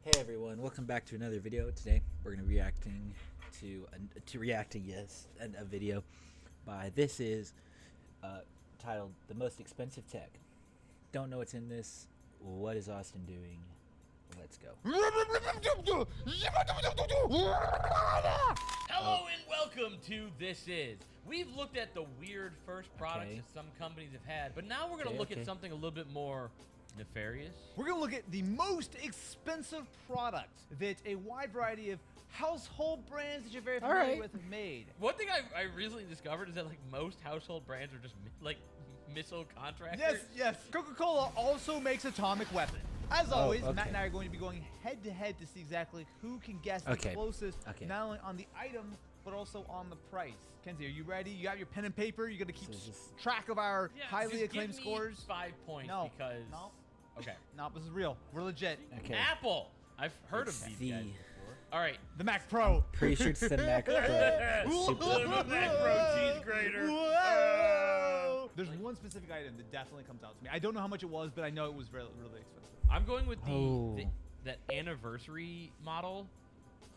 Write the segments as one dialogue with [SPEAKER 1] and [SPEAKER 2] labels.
[SPEAKER 1] Hey everyone, welcome back to another video. Today we're going to be reacting to a video by This Is titled The Most Expensive Tech. Don't know what's in this. What is Austin doing? Let's go.
[SPEAKER 2] Hello and welcome to This Is. We've looked at the weird first products
[SPEAKER 1] Okay.
[SPEAKER 2] that some companies have had, but now we're going to
[SPEAKER 1] Okay,
[SPEAKER 2] look
[SPEAKER 1] okay.
[SPEAKER 2] at something a little bit more nefarious.
[SPEAKER 3] We're gonna look at the most expensive products that a wide variety of household brands that you're very familiar
[SPEAKER 1] Alright.
[SPEAKER 3] with have made.
[SPEAKER 2] One thing I recently discovered is that like most household brands are just like missile contractors.
[SPEAKER 3] Yes, yes. Coca-Cola also makes atomic weapons. As
[SPEAKER 1] Oh,
[SPEAKER 3] always,
[SPEAKER 1] okay.
[SPEAKER 3] Matt and I are going to be going head to head to see exactly who can guess the
[SPEAKER 1] Okay.
[SPEAKER 3] closest,
[SPEAKER 1] Okay.
[SPEAKER 3] not only on the item, but also on the price. Kenzie, are you ready? You got your pen and paper? You're gonna keep
[SPEAKER 1] So just-
[SPEAKER 3] track of our
[SPEAKER 2] Yeah,
[SPEAKER 3] highly
[SPEAKER 2] just
[SPEAKER 3] acclaimed
[SPEAKER 2] give me
[SPEAKER 3] scores?
[SPEAKER 2] 5 points
[SPEAKER 3] No,
[SPEAKER 2] because
[SPEAKER 3] no.
[SPEAKER 2] okay.
[SPEAKER 3] No, this is real. We're legit.
[SPEAKER 1] Okay.
[SPEAKER 2] Apple. I've heard
[SPEAKER 1] It's
[SPEAKER 2] of these
[SPEAKER 1] the-
[SPEAKER 2] guys before. All right.
[SPEAKER 3] The Mac Pro.
[SPEAKER 1] Pretty sure it's the Mac Pro.
[SPEAKER 2] The Mac Pro cheese grater.
[SPEAKER 3] Whoa! There's one specific item that definitely comes out to me. I don't know how much it was, but I know it was really, really expensive.
[SPEAKER 2] I'm going with
[SPEAKER 1] Oh.
[SPEAKER 2] that anniversary model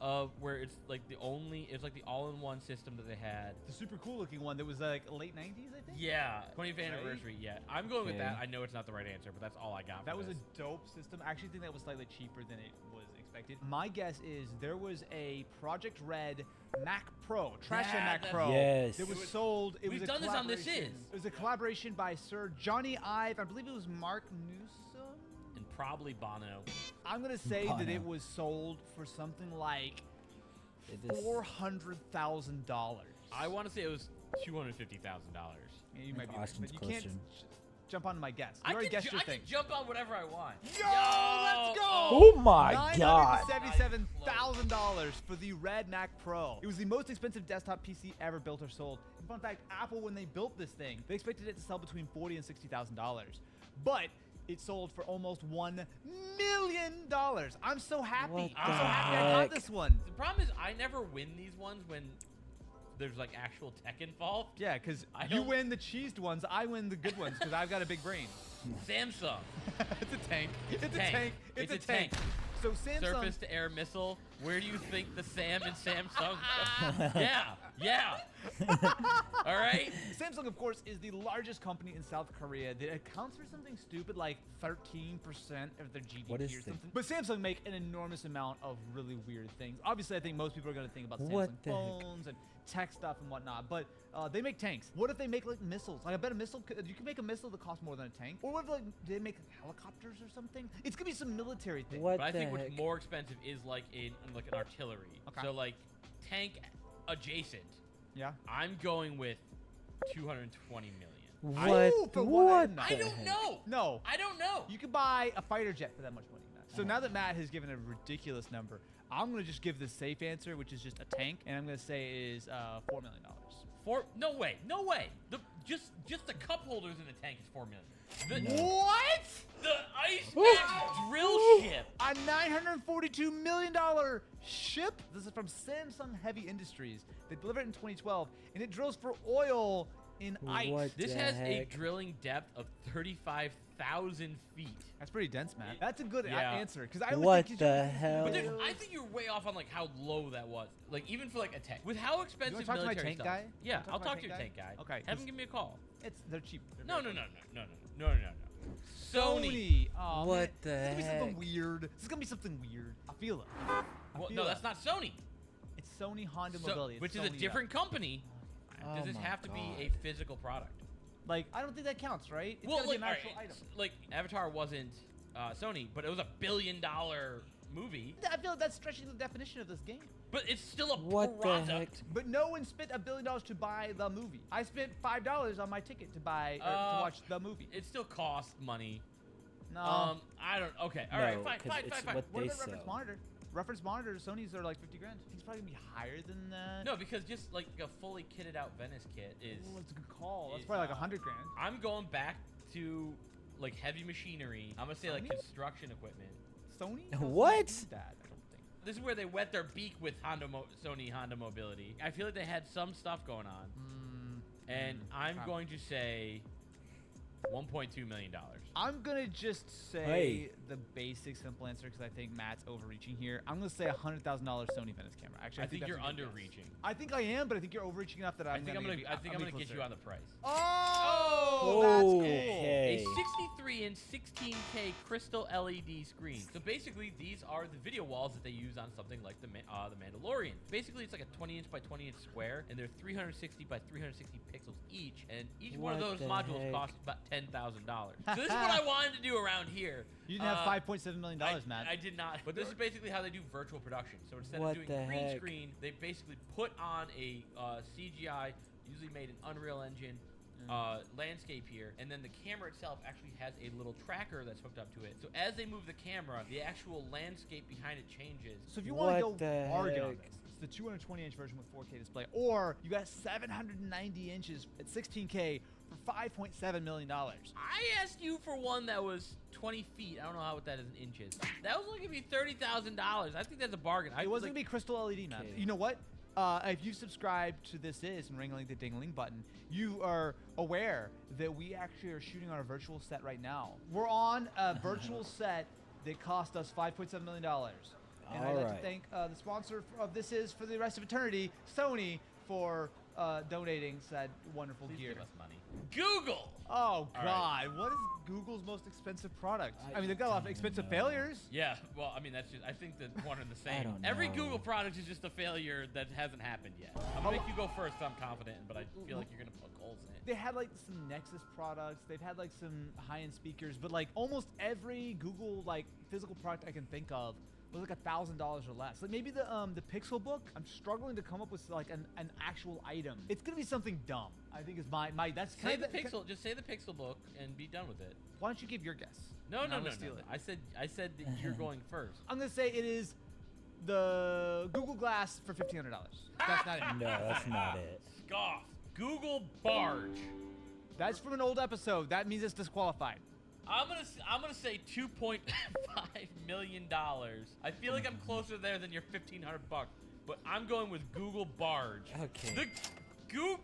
[SPEAKER 2] of where it's like it's like the all-in-one system that they had.
[SPEAKER 3] The super cool looking one that was like late 90s, I think?
[SPEAKER 2] Yeah, 20th anniversary. Yeah, I'm going with
[SPEAKER 1] Okay.
[SPEAKER 2] that. I know it's not the right answer, but that's all I got.
[SPEAKER 3] That
[SPEAKER 2] for
[SPEAKER 3] was
[SPEAKER 2] this.
[SPEAKER 3] a dope system. I actually think that was slightly cheaper than it was expected. My guess is there was a Project Red Mac Pro, Trash
[SPEAKER 2] Yeah,
[SPEAKER 3] Mac
[SPEAKER 2] that's-
[SPEAKER 3] Pro.
[SPEAKER 1] Yes.
[SPEAKER 3] That was sold. It
[SPEAKER 2] We've
[SPEAKER 3] was a
[SPEAKER 2] done this on This
[SPEAKER 3] collaboration.
[SPEAKER 2] Is.
[SPEAKER 3] It was a collaboration by Sir Johnny Ive. I believe it was Mark Newsom.
[SPEAKER 2] and probably Bono.
[SPEAKER 3] I'm gonna say that
[SPEAKER 1] Bono.
[SPEAKER 3] it was sold for something like
[SPEAKER 1] It is-
[SPEAKER 3] $400,000.
[SPEAKER 2] I want to say it was $250,000.
[SPEAKER 3] Yeah, you might be right,
[SPEAKER 1] Austin's
[SPEAKER 3] but you can't
[SPEAKER 1] closer.
[SPEAKER 3] jump onto my guess. You
[SPEAKER 2] I
[SPEAKER 3] already
[SPEAKER 2] can,
[SPEAKER 3] guessed your
[SPEAKER 2] I
[SPEAKER 3] thing.
[SPEAKER 2] can jump on whatever I want.
[SPEAKER 3] Yo, let's go!
[SPEAKER 1] Oh my god.
[SPEAKER 3] $977,000 for the Red Mac Pro. It was the most expensive desktop PC ever built or sold. And fun fact, Apple, when they built this thing, they expected it to sell between $40,000 and $60,000. But it sold for almost $1 million. I'm so happy.
[SPEAKER 1] What
[SPEAKER 3] I'm so
[SPEAKER 1] the
[SPEAKER 3] happy I got
[SPEAKER 1] heck?
[SPEAKER 3] this one.
[SPEAKER 2] The problem is I never win these ones when there's like actual tech involved.
[SPEAKER 3] Yeah, because
[SPEAKER 2] I
[SPEAKER 3] you
[SPEAKER 2] don't-
[SPEAKER 3] win the cheesed ones, I win the good ones because I've got a big brain.
[SPEAKER 2] Samsung.
[SPEAKER 3] It's a tank. It's a
[SPEAKER 2] Tank.
[SPEAKER 3] tank. It's a tank. So Samsung.
[SPEAKER 2] Surface to air missile. Where do you think the Sam and Samsung? yeah. All right.
[SPEAKER 3] Samsung, of course, is the largest company in South Korea that accounts for something stupid like 13% of their GDP
[SPEAKER 1] What is
[SPEAKER 3] or
[SPEAKER 1] the-
[SPEAKER 3] something. But Samsung make an enormous amount of really weird things. Obviously, I think most people are going to think about
[SPEAKER 1] What
[SPEAKER 3] Samsung
[SPEAKER 1] the heck?
[SPEAKER 3] phones and tech stuff and whatnot. But they make tanks. What if they make like missiles? Like I bet a missile, you can make a missile that costs more than a tank. Or what if like they make helicopters or something? It's gonna be some military thing.
[SPEAKER 1] What
[SPEAKER 2] But I
[SPEAKER 1] the
[SPEAKER 2] think
[SPEAKER 1] heck?
[SPEAKER 2] what's more expensive is like an artillery.
[SPEAKER 3] Okay.
[SPEAKER 2] So like tank adjacent.
[SPEAKER 3] Yeah.
[SPEAKER 2] I'm going with 220 million.
[SPEAKER 1] What?
[SPEAKER 3] Ooh, for one
[SPEAKER 1] What?
[SPEAKER 3] item,
[SPEAKER 1] the
[SPEAKER 2] I don't
[SPEAKER 1] heck?
[SPEAKER 2] know.
[SPEAKER 3] No.
[SPEAKER 2] I don't know.
[SPEAKER 3] You could buy a fighter jet for that much money, Matt. So now that Matt has given a ridiculous number, I'm gonna just give the safe answer, which is just a tank, and I'm gonna say it is $4 million.
[SPEAKER 2] No way. Just the cup holders in the tank is 4 million.
[SPEAKER 3] What?
[SPEAKER 2] The Ice Max drill ship.
[SPEAKER 3] A $942 million ship? This is from Samsung Heavy Industries. They delivered it in 2012, and it drills for oil in ice.
[SPEAKER 1] What
[SPEAKER 2] This
[SPEAKER 1] the
[SPEAKER 2] has
[SPEAKER 1] heck?
[SPEAKER 2] a drilling depth of 35,000 feet.
[SPEAKER 3] That's pretty dense, Matt. That's a good
[SPEAKER 2] Yeah.
[SPEAKER 3] answer, because I would
[SPEAKER 1] What
[SPEAKER 3] think
[SPEAKER 1] the hell?
[SPEAKER 2] But I think you're way off on like how low that was. Like even for like a tank. With how
[SPEAKER 3] You
[SPEAKER 2] expensive
[SPEAKER 3] wanna talk to my
[SPEAKER 2] military
[SPEAKER 3] tank
[SPEAKER 2] stuff.
[SPEAKER 3] guy?
[SPEAKER 2] Yeah,
[SPEAKER 3] You wanna
[SPEAKER 2] I'll
[SPEAKER 3] talk
[SPEAKER 2] talk
[SPEAKER 3] to
[SPEAKER 2] to
[SPEAKER 3] my
[SPEAKER 2] your
[SPEAKER 3] tank
[SPEAKER 2] tank guy.
[SPEAKER 3] guy? Okay,
[SPEAKER 2] Have
[SPEAKER 3] 'cause-
[SPEAKER 2] him give me a call.
[SPEAKER 3] they're cheap. They're
[SPEAKER 2] No.
[SPEAKER 3] very cheap.
[SPEAKER 2] Sony.
[SPEAKER 3] Oh,
[SPEAKER 1] What
[SPEAKER 3] man.
[SPEAKER 1] the
[SPEAKER 3] This is gonna be something
[SPEAKER 1] heck?
[SPEAKER 3] weird. This is gonna be something weird. I feel it. I
[SPEAKER 2] Well,
[SPEAKER 3] feel
[SPEAKER 2] no,
[SPEAKER 3] it.
[SPEAKER 2] that's not Sony.
[SPEAKER 3] It's Sony Honda
[SPEAKER 2] So-
[SPEAKER 3] Mobility. It's
[SPEAKER 2] which is a
[SPEAKER 3] Sony,
[SPEAKER 2] different company.
[SPEAKER 1] Oh
[SPEAKER 2] Does this
[SPEAKER 1] my
[SPEAKER 2] have to be
[SPEAKER 1] God.
[SPEAKER 2] a physical product?
[SPEAKER 3] Like, I don't think that counts, right? It's
[SPEAKER 2] well,
[SPEAKER 3] gotta be
[SPEAKER 2] like,
[SPEAKER 3] an actual
[SPEAKER 2] alright,
[SPEAKER 3] item.
[SPEAKER 2] like Avatar wasn't Sony, but it was $1 billion movie.
[SPEAKER 3] I feel like that's stretching the definition of this game.
[SPEAKER 2] But it's still a
[SPEAKER 1] What the
[SPEAKER 2] product.
[SPEAKER 1] heck?
[SPEAKER 3] But no one spent $1 billion to buy the movie. I spent $5 on my ticket to buy or to watch the movie.
[SPEAKER 2] It still costs money.
[SPEAKER 3] No.
[SPEAKER 2] I don't. Okay, all right,
[SPEAKER 1] No,
[SPEAKER 2] fine,
[SPEAKER 1] 'cause
[SPEAKER 2] fine,
[SPEAKER 1] it's
[SPEAKER 2] fine, fine.
[SPEAKER 1] what
[SPEAKER 3] What
[SPEAKER 1] they
[SPEAKER 3] about reference
[SPEAKER 1] sell.
[SPEAKER 3] monitor? Reference monitor, Sony's are like 50 grand. He's probably gonna be higher than that.
[SPEAKER 2] No, because just like a fully kitted out Venice kit is.
[SPEAKER 3] Oh, that's a good call. That's
[SPEAKER 2] is,
[SPEAKER 3] probably like 100 grand.
[SPEAKER 2] I'm going back to like heavy machinery. I'm gonna say like
[SPEAKER 3] Sony?
[SPEAKER 2] construction equipment.
[SPEAKER 3] Sony?
[SPEAKER 1] What?
[SPEAKER 3] Doesn't do that, I don't think.
[SPEAKER 2] This is where they wet their beak with Sony Honda Mobility. I feel like they had some stuff going on, and I'm
[SPEAKER 3] probably.
[SPEAKER 2] going to say $1.2 million.
[SPEAKER 3] I'm gonna just say
[SPEAKER 1] Hey.
[SPEAKER 3] the basic simple answer because I think Matt's overreaching here. I'm gonna say $100,000 Sony Venice camera. Actually,
[SPEAKER 2] I think
[SPEAKER 3] that's
[SPEAKER 2] you're
[SPEAKER 3] a good guess.
[SPEAKER 2] underreaching.
[SPEAKER 3] I think I am, but I think you're overreaching enough that
[SPEAKER 2] I think I'm gonna get
[SPEAKER 3] closer.
[SPEAKER 2] you on the price.
[SPEAKER 3] Oh, that's cool.
[SPEAKER 1] Okay.
[SPEAKER 2] A 63-inch 16K crystal LED screen. So basically, these are the video walls that they use on something like the Mandalorian. Basically, it's like a 20-inch by 20-inch square, and they're 360 by 360 pixels each, and each one of
[SPEAKER 1] What
[SPEAKER 2] those
[SPEAKER 1] the
[SPEAKER 2] modules
[SPEAKER 1] heck?
[SPEAKER 2] costs about $10,000. So this is what I wanted to do around here.
[SPEAKER 3] You didn't have $5.7 million, Matt.
[SPEAKER 2] I did not. But this is basically how they do virtual production. So instead
[SPEAKER 1] What
[SPEAKER 2] of
[SPEAKER 1] the
[SPEAKER 2] doing green
[SPEAKER 1] heck?
[SPEAKER 2] screen, they basically put on a CGI, usually made in Unreal Engine, landscape here, and then the camera itself actually has a little tracker that's hooked up to it. So as they move the camera, the actual landscape behind it changes.
[SPEAKER 3] So if you want to
[SPEAKER 1] What
[SPEAKER 3] go
[SPEAKER 1] the
[SPEAKER 3] bargain on
[SPEAKER 1] heck?
[SPEAKER 3] this, it's the 220-inch version with 4K display, or you got 790 inches at 16K for $5.7 million.
[SPEAKER 2] I asked you for one that was 20 feet. I don't know how that is in inches. That was only gonna be $30,000. I think that's a bargain.
[SPEAKER 3] It wasn't gonna be crystal LED, Matt.
[SPEAKER 1] Okay.
[SPEAKER 3] You know what? If you subscribe to This Is and ring the ding-a-ling button, you are aware that we actually are shooting on a virtual set right now. We're on a virtual set that cost us $5.7 million. And I'd like to
[SPEAKER 1] Alright.
[SPEAKER 3] thank the sponsor of This Is for the rest of eternity, Sony, for donating said wonderful
[SPEAKER 2] Please
[SPEAKER 3] gear.
[SPEAKER 2] give us money. Google.
[SPEAKER 3] Oh
[SPEAKER 2] right.
[SPEAKER 3] God, what is Google's most expensive product? I mean, they've got a lot of
[SPEAKER 1] don't
[SPEAKER 3] expensive
[SPEAKER 1] know.
[SPEAKER 3] failures.
[SPEAKER 2] Yeah, well, I mean, that's just, I think that one and the
[SPEAKER 1] I
[SPEAKER 2] same.
[SPEAKER 1] don't
[SPEAKER 2] Every
[SPEAKER 1] know.
[SPEAKER 2] Google product is just a failure that hasn't happened yet. I'm gonna make you go first, I'm confident, but I feel like you're gonna poke holes in it.
[SPEAKER 3] They had like some Nexus products. They've had like some high-end speakers, but like almost every Google like physical product I can think of was like $1,000 or less. Like maybe the Pixel Book. I'm struggling to come up with like an actual item. It's gonna be something dumb. I think is my that's
[SPEAKER 2] Say
[SPEAKER 3] kind
[SPEAKER 2] the
[SPEAKER 3] of
[SPEAKER 2] Pixel, just say the Pixel Book and be done with it.
[SPEAKER 3] Why don't you give your guess?
[SPEAKER 2] No,
[SPEAKER 3] And
[SPEAKER 2] no,
[SPEAKER 3] I'm
[SPEAKER 2] no,
[SPEAKER 3] gonna
[SPEAKER 2] no.
[SPEAKER 3] steal it.
[SPEAKER 2] I said that you're going first.
[SPEAKER 3] I'm gonna say it is the Google Glass for $1,500. That's not it.
[SPEAKER 1] No, that's not it.
[SPEAKER 2] Scoff. Google Barge.
[SPEAKER 3] That's from an old episode. That means it's disqualified.
[SPEAKER 2] I'm gonna say $2.5 million. I feel like I'm closer there than your $1,500, but I'm going with Google Barge.
[SPEAKER 1] Okay.
[SPEAKER 2] The Google.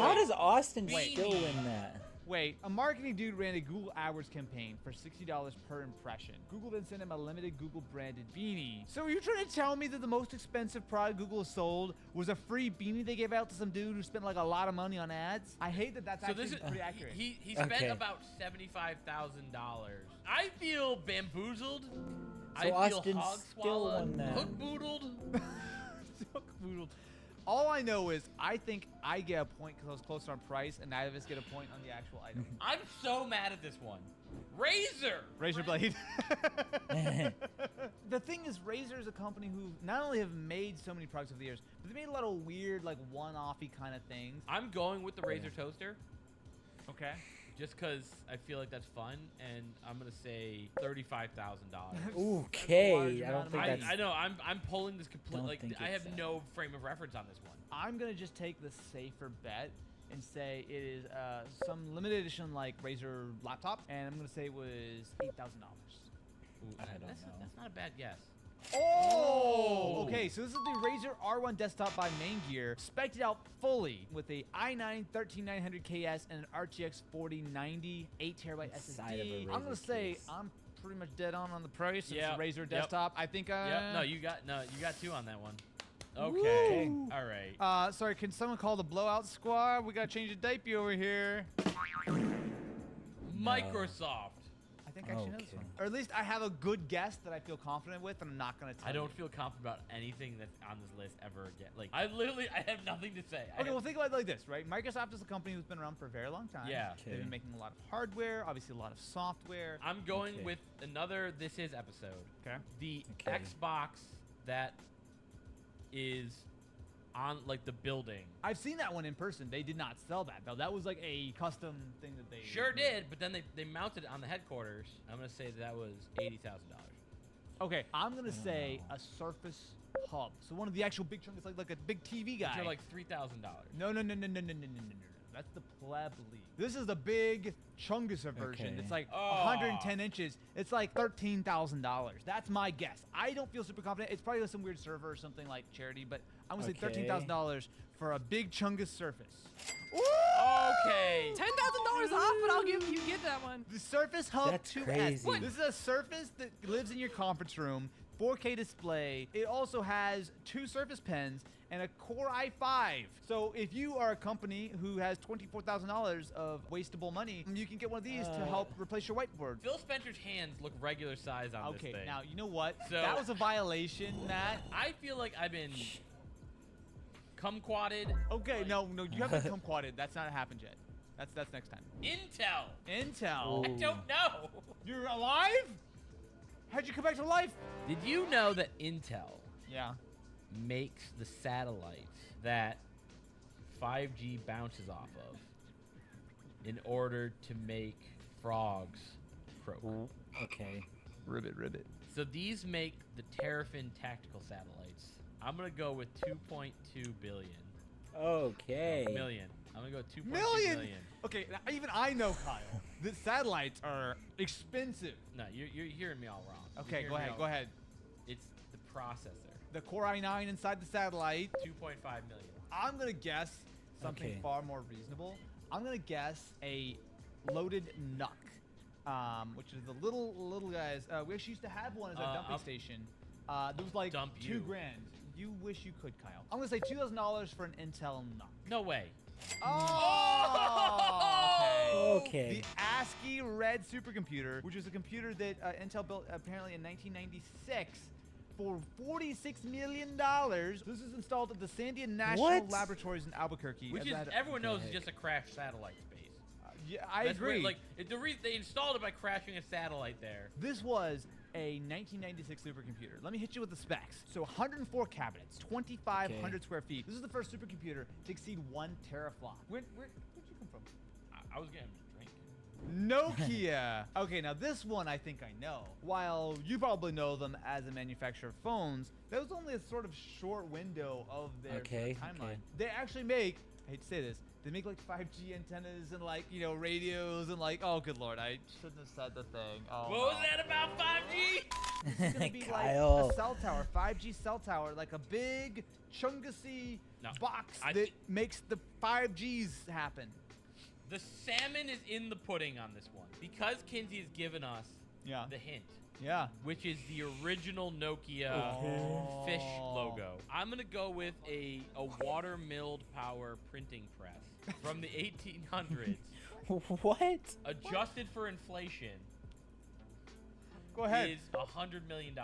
[SPEAKER 1] How does Austin
[SPEAKER 2] Wait.
[SPEAKER 1] still win that?
[SPEAKER 3] Wait, a marketing dude ran a Google AdWords campaign for $60 per impression. Google then sent him a limited Google branded beanie. So are you trying to tell me that the most expensive product Google sold was a free beanie they gave out to some dude who spent like a lot of money on ads? I hate that that's
[SPEAKER 2] So
[SPEAKER 3] actually
[SPEAKER 2] this is
[SPEAKER 3] pretty accurate.
[SPEAKER 2] He spent
[SPEAKER 1] Okay.
[SPEAKER 2] about $75,000. I feel bamboozled.
[SPEAKER 1] So
[SPEAKER 2] I feel
[SPEAKER 1] Austin
[SPEAKER 2] hog
[SPEAKER 1] still
[SPEAKER 2] swallowed,
[SPEAKER 1] won that.
[SPEAKER 2] hook boodled.
[SPEAKER 3] All I know is I think I get a point because I was closer on price, and neither of us get a point on the actual item.
[SPEAKER 2] I'm so mad at this one. Razer.
[SPEAKER 3] Razor Blade. The thing is, Razer is a company who not only have made so many products over the years, but they made a lot of weird, like one-offy kind of things.
[SPEAKER 2] I'm going with the Razer toaster
[SPEAKER 3] Okay.
[SPEAKER 2] just because I feel like that's fun, and I'm gonna say $35,000.
[SPEAKER 1] Okay,
[SPEAKER 3] large
[SPEAKER 1] I
[SPEAKER 3] amount
[SPEAKER 1] don't
[SPEAKER 3] of
[SPEAKER 1] think
[SPEAKER 3] money.
[SPEAKER 1] that's.
[SPEAKER 2] I know I'm pulling this complete.
[SPEAKER 1] Don't
[SPEAKER 2] Like
[SPEAKER 1] think
[SPEAKER 2] I have
[SPEAKER 1] it's that.
[SPEAKER 2] no frame of reference on this one.
[SPEAKER 3] I'm gonna just take the safer bet and say it is some limited edition like Razer laptop, and I'm gonna say it was $8,000.
[SPEAKER 2] Ooh,
[SPEAKER 1] I don't
[SPEAKER 2] that's
[SPEAKER 1] know.
[SPEAKER 2] That's not a bad guess.
[SPEAKER 3] Oh! Okay, so this is the Razer R1 desktop by Main Gear, spec'd out fully with a i9 13900KS and an RTX 4090 8TB
[SPEAKER 1] Inside of a
[SPEAKER 3] SSD. I'm gonna
[SPEAKER 1] Razer
[SPEAKER 3] say
[SPEAKER 1] case.
[SPEAKER 3] I'm pretty much dead on the price. It's
[SPEAKER 2] Yep,
[SPEAKER 3] a Razer
[SPEAKER 2] yep.
[SPEAKER 3] desktop. I think.
[SPEAKER 2] Yep. No, you got two on that one. Okay.
[SPEAKER 3] Woo!
[SPEAKER 2] All right.
[SPEAKER 3] Sorry, can someone call the blowout squad? We gotta change the diaper over here.
[SPEAKER 2] Microsoft.
[SPEAKER 3] I think I actually know this
[SPEAKER 1] Okay.
[SPEAKER 3] one. Or at least I have a good guess that I feel confident with, and I'm not gonna tell
[SPEAKER 2] I don't
[SPEAKER 3] you.
[SPEAKER 2] feel confident about anything that's on this list ever again. Like I have nothing to say.
[SPEAKER 3] Okay, well think about it like this, right? Microsoft is a company who's been around for a very long time.
[SPEAKER 2] Yeah.
[SPEAKER 3] They've
[SPEAKER 1] Okay.
[SPEAKER 3] been making a lot of hardware, obviously a lot of software.
[SPEAKER 2] I'm going
[SPEAKER 1] Okay.
[SPEAKER 2] with another This Is episode.
[SPEAKER 3] Okay.
[SPEAKER 2] The
[SPEAKER 1] Okay.
[SPEAKER 2] Xbox that is on like the building.
[SPEAKER 3] I've seen that one in person. They did not sell that though. That was like a custom thing that they
[SPEAKER 2] Sure did, but then they mounted it on the headquarters. I'm gonna say that was $80,000.
[SPEAKER 3] Okay, I'm gonna say
[SPEAKER 1] know.
[SPEAKER 3] a Surface Hub. So one of the actual big chunks, like a big TV guy.
[SPEAKER 2] Which are like $3,000.
[SPEAKER 3] No. That's the pleb league. This is the big Chungusa version.
[SPEAKER 1] Okay.
[SPEAKER 3] It's like
[SPEAKER 2] Oh.
[SPEAKER 3] 110 inches. It's like $13,000. That's my guess. I don't feel super confident. It's probably some weird server or something like Charity, but I'm gonna say
[SPEAKER 1] Okay.
[SPEAKER 3] $13,000 for a big Chungus Surface.
[SPEAKER 2] Okay.
[SPEAKER 4] $10,000 off, but I'll give you get that one.
[SPEAKER 3] The Surface Hub
[SPEAKER 1] That's
[SPEAKER 3] 2S.
[SPEAKER 1] crazy.
[SPEAKER 3] This is a Surface that lives in your conference room, 4K display. It also has 2 Surface Pens and a Core i5. So if you are a company who has $24,000 of wastable money, you can get one of these to help replace your whiteboard.
[SPEAKER 2] Phil Spencer's hands look regular size on
[SPEAKER 3] Okay,
[SPEAKER 2] this thing.
[SPEAKER 3] now you know what?
[SPEAKER 2] So-
[SPEAKER 3] that was a violation, Matt.
[SPEAKER 2] I feel like I've been kumquatted.
[SPEAKER 3] Okay,
[SPEAKER 2] Like,
[SPEAKER 3] no, you haven't come quadded. That's not happened yet. That's next time.
[SPEAKER 2] Intel.
[SPEAKER 3] Intel.
[SPEAKER 2] I don't know.
[SPEAKER 3] You're alive? How'd you come back to life?
[SPEAKER 2] Did you know that Intel
[SPEAKER 3] Yeah.
[SPEAKER 2] makes the satellite that 5G bounces off of in order to make frogs croak?
[SPEAKER 1] Okay.
[SPEAKER 3] Ribbit.
[SPEAKER 2] So these make the Terrafin tactical satellites. I'm gonna go with 2.2 billion.
[SPEAKER 1] Okay.
[SPEAKER 2] Million. I'm gonna go 2.2
[SPEAKER 3] Million?
[SPEAKER 2] million.
[SPEAKER 3] Okay, now, even I know, Kyle, that satellites are expensive.
[SPEAKER 2] No, you're hearing me all wrong. You're
[SPEAKER 3] Okay,
[SPEAKER 2] hearing
[SPEAKER 3] go
[SPEAKER 2] me
[SPEAKER 3] ahead,
[SPEAKER 2] all
[SPEAKER 3] go
[SPEAKER 2] wrong.
[SPEAKER 3] ahead.
[SPEAKER 2] It's the processor.
[SPEAKER 3] The Core i9 inside the satellite.
[SPEAKER 2] 2.5 million.
[SPEAKER 3] I'm gonna guess something
[SPEAKER 1] Okay.
[SPEAKER 3] far more reasonable. I'm gonna guess a loaded Nuck, which is the little guys. We actually used to have one as a dumping
[SPEAKER 2] up-
[SPEAKER 3] station. There was like
[SPEAKER 2] Dump you.
[SPEAKER 3] $2,000. You wish you could, Kyle. I'm gonna say $2,000 for an Intel Nuck.
[SPEAKER 2] No way.
[SPEAKER 3] Oh,
[SPEAKER 1] Okay.
[SPEAKER 3] The ASCII Red supercomputer, which was a computer that Intel built apparently in 1996 for $46 million. This is installed at the Sandia National
[SPEAKER 1] What?
[SPEAKER 3] Laboratories in Albuquerque.
[SPEAKER 2] Which
[SPEAKER 3] as
[SPEAKER 2] is
[SPEAKER 3] that-
[SPEAKER 2] everyone knows is
[SPEAKER 1] heck?
[SPEAKER 2] just a crashed satellite space.
[SPEAKER 3] Yeah, I
[SPEAKER 2] That's
[SPEAKER 3] agree.
[SPEAKER 2] weird. Like the reason they installed it by crashing a satellite there.
[SPEAKER 3] This was a 1996 supercomputer. Let me hit you with the specs. So 104 cabinets, 2,500 square feet. This is the first supercomputer to exceed 1 teraflop. Where'd you come from?
[SPEAKER 2] I was getting a drink.
[SPEAKER 3] Nokia. Okay, now this one I think I know. While you probably know them as a manufacturer of phones, that was only a sort of short window of their
[SPEAKER 1] Okay,
[SPEAKER 3] timeline.
[SPEAKER 1] okay.
[SPEAKER 3] They actually make, I hate to say this, they make like 5G antennas and like, radios and like, oh good lord, I shouldn't have said the thing. Oh,
[SPEAKER 2] What was that about 5G?
[SPEAKER 3] It's gonna be like
[SPEAKER 1] Kyle.
[SPEAKER 3] a cell tower, 5G cell tower, like a big chungussy
[SPEAKER 2] No,
[SPEAKER 3] box
[SPEAKER 2] I
[SPEAKER 3] that
[SPEAKER 2] thi-
[SPEAKER 3] makes the 5Gs happen.
[SPEAKER 2] The salmon is in the pudding on this one because Kinsey has given us
[SPEAKER 3] Yeah.
[SPEAKER 2] the hint,
[SPEAKER 3] Yeah.
[SPEAKER 2] which is the original Nokia
[SPEAKER 3] Oh.
[SPEAKER 2] fish logo. I'm gonna go with a water milled power printing press from the 1800s,
[SPEAKER 1] What?
[SPEAKER 2] adjusted for inflation.
[SPEAKER 3] Go ahead.
[SPEAKER 2] Is $100 million.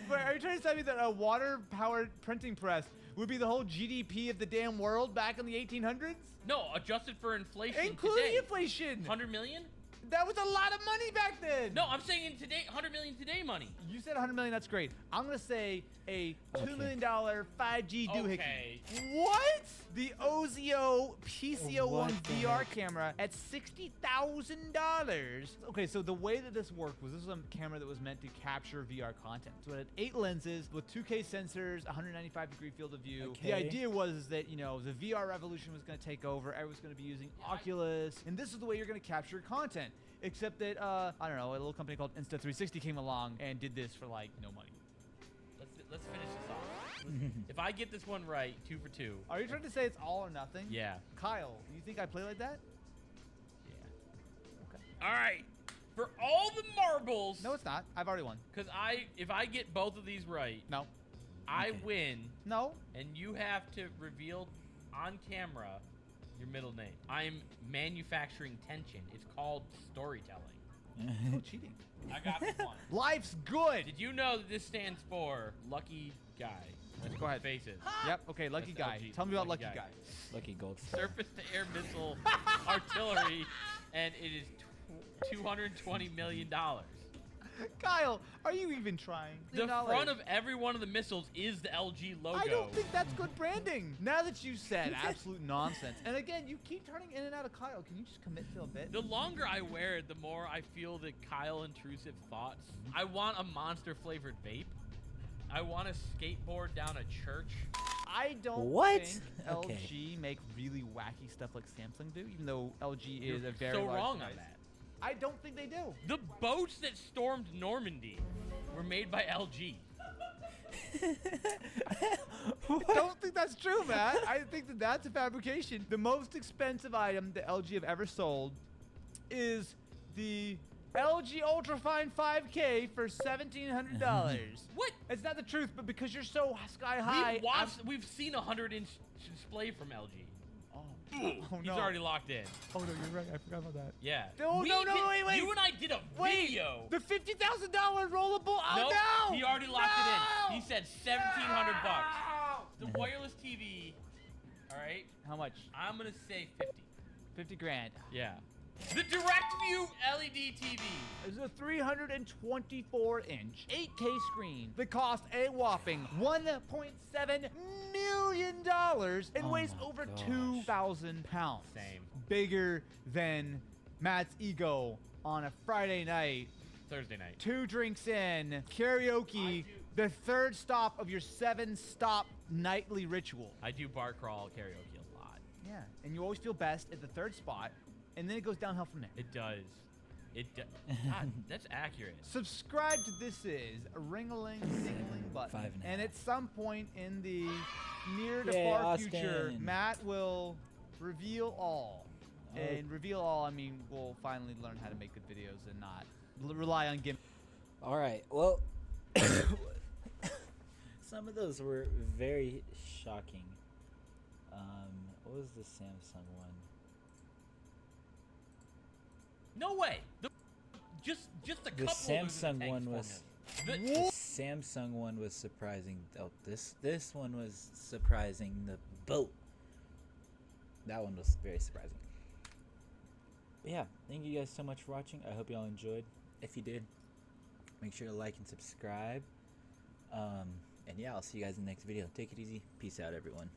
[SPEAKER 3] Wait, are you trying to tell me that a water-powered printing press would be the whole GDP of the damn world back in the 1800s?
[SPEAKER 2] No, adjusted for inflation
[SPEAKER 3] Including
[SPEAKER 2] today.
[SPEAKER 3] inflation.
[SPEAKER 2] 100 million?
[SPEAKER 3] That was a lot of money back then.
[SPEAKER 2] No, I'm saying in today, 100 million today money.
[SPEAKER 3] You said 100 million. That's great. I'm gonna say a $2
[SPEAKER 1] Okay.
[SPEAKER 3] million 5G doohickey.
[SPEAKER 2] Okay.
[SPEAKER 3] What? The Ozio PCO1
[SPEAKER 1] What the
[SPEAKER 3] VR
[SPEAKER 1] heck?
[SPEAKER 3] camera at $60,000. Okay, so the way that this worked was this was a camera that was meant to capture VR content. So it had 8 lenses with 2K sensors, 195-degree field of view. The
[SPEAKER 1] Okay.
[SPEAKER 3] idea was that, the VR revolution was going to take over. Everyone's going to be using Oculus. And this is the way you're going to capture content. Except that, I don't know, a little company called Insta360 came along and did this for, like, no money.
[SPEAKER 2] Let's finish this off. If I get this one right, 2 for 2.
[SPEAKER 3] Are you trying to say it's all or nothing?
[SPEAKER 2] Yeah.
[SPEAKER 3] Kyle, you think I play like that?
[SPEAKER 2] Yeah. All right. For all the marbles.
[SPEAKER 3] No, it's not. I've already won.
[SPEAKER 2] Because if I get both of these right,
[SPEAKER 3] No.
[SPEAKER 2] I
[SPEAKER 1] Okay.
[SPEAKER 2] win,
[SPEAKER 3] No.
[SPEAKER 2] and you have to reveal on camera your middle name. I'm manufacturing tension. It's called storytelling.
[SPEAKER 3] No cheating.
[SPEAKER 2] I got this one.
[SPEAKER 3] Life's good.
[SPEAKER 2] Did you know that this stands for lucky guy? That's
[SPEAKER 3] Go ahead.
[SPEAKER 2] Faces.
[SPEAKER 3] Yep. Okay, lucky
[SPEAKER 2] That's
[SPEAKER 3] guy.
[SPEAKER 2] LG.
[SPEAKER 3] Tell me about
[SPEAKER 2] Lucky
[SPEAKER 3] lucky
[SPEAKER 2] guy.
[SPEAKER 3] guy.
[SPEAKER 1] Lucky gold star.
[SPEAKER 2] Surface-to-air missile artillery, and it is $220 million.
[SPEAKER 3] Kyle, are you even trying?
[SPEAKER 2] The front of every one of the missiles is the LG logo.
[SPEAKER 3] I don't think that's good branding. Now that you said absolute nonsense, and again, you keep turning in and out of Kyle. Can you just commit to a bit?
[SPEAKER 2] The longer I wear it, the more I feel the Kyle intrusive thoughts. I want a monster flavored vape. I want to skateboard down a church.
[SPEAKER 3] I don't
[SPEAKER 1] What?
[SPEAKER 3] think
[SPEAKER 1] Okay.
[SPEAKER 3] LG make really wacky stuff like Samsung do, even though LG is a very
[SPEAKER 2] so
[SPEAKER 3] large
[SPEAKER 2] wrong
[SPEAKER 3] device.
[SPEAKER 2] on that.
[SPEAKER 3] I don't think they do.
[SPEAKER 2] The boats that stormed Normandy were made by LG.
[SPEAKER 3] I don't think that's true, Matt. I think that that's a fabrication. The most expensive item that LG have ever sold is the LG Ultrafine 5K for $1,700.
[SPEAKER 2] What?
[SPEAKER 3] It's not the truth, but because you're so sky high,
[SPEAKER 2] We've seen a 100-inch display from LG.
[SPEAKER 3] Oh,
[SPEAKER 2] He's
[SPEAKER 3] no.
[SPEAKER 2] already locked in.
[SPEAKER 3] Oh no, you're right. I forgot about that.
[SPEAKER 2] Yeah.
[SPEAKER 3] No, wait.
[SPEAKER 2] You and I did a video.
[SPEAKER 3] The $50,000 rollable. Oh
[SPEAKER 2] Nope,
[SPEAKER 3] no!
[SPEAKER 2] he already locked it in. He
[SPEAKER 3] No!
[SPEAKER 2] said $1,700 bucks.
[SPEAKER 3] No!
[SPEAKER 2] The wireless TV. All right.
[SPEAKER 3] How much?
[SPEAKER 2] I'm gonna say 50.
[SPEAKER 3] 50 grand.
[SPEAKER 2] Yeah. The DirectView LED TV.
[SPEAKER 3] It's a 324-inch 8K screen that cost a whopping $1.7 million and
[SPEAKER 1] Oh
[SPEAKER 3] weighs
[SPEAKER 1] my
[SPEAKER 3] over
[SPEAKER 1] gosh.
[SPEAKER 3] 2,000 pounds.
[SPEAKER 2] Same.
[SPEAKER 3] Bigger than Matt's ego on a Friday night.
[SPEAKER 2] Thursday night.
[SPEAKER 3] 2 drinks in, karaoke, the third stop of your 7-stop nightly ritual.
[SPEAKER 2] I do bar crawl karaoke a lot.
[SPEAKER 3] Yeah, and you always feel best at the third spot, and then it goes downhill from there.
[SPEAKER 2] It does. God, that's accurate.
[SPEAKER 3] Subscribe to This Is a ring-a-ling-ding-a-ling button.
[SPEAKER 1] 5.5.
[SPEAKER 3] And at some point in the near to
[SPEAKER 1] Yay,
[SPEAKER 3] far future,
[SPEAKER 1] Austin.
[SPEAKER 3] Matt will reveal all.
[SPEAKER 1] Oh.
[SPEAKER 3] And reveal all, I mean, we'll finally learn how to make good videos and not rely on gimmicks.
[SPEAKER 1] All right. Well, some of those were very shocking. What was the Samsung one?
[SPEAKER 2] No way. Just a
[SPEAKER 1] The
[SPEAKER 2] couple of those in
[SPEAKER 1] Samsung
[SPEAKER 2] the
[SPEAKER 1] one
[SPEAKER 2] tanks
[SPEAKER 1] was.
[SPEAKER 2] for me.
[SPEAKER 1] The Samsung one was surprising. Oh, this one was surprising. The boat. That one was very surprising. But yeah, thank you guys so much for watching. I hope you all enjoyed. If you did, make sure to like and subscribe. And yeah, I'll see you guys in the next video. Take it easy. Peace out, everyone.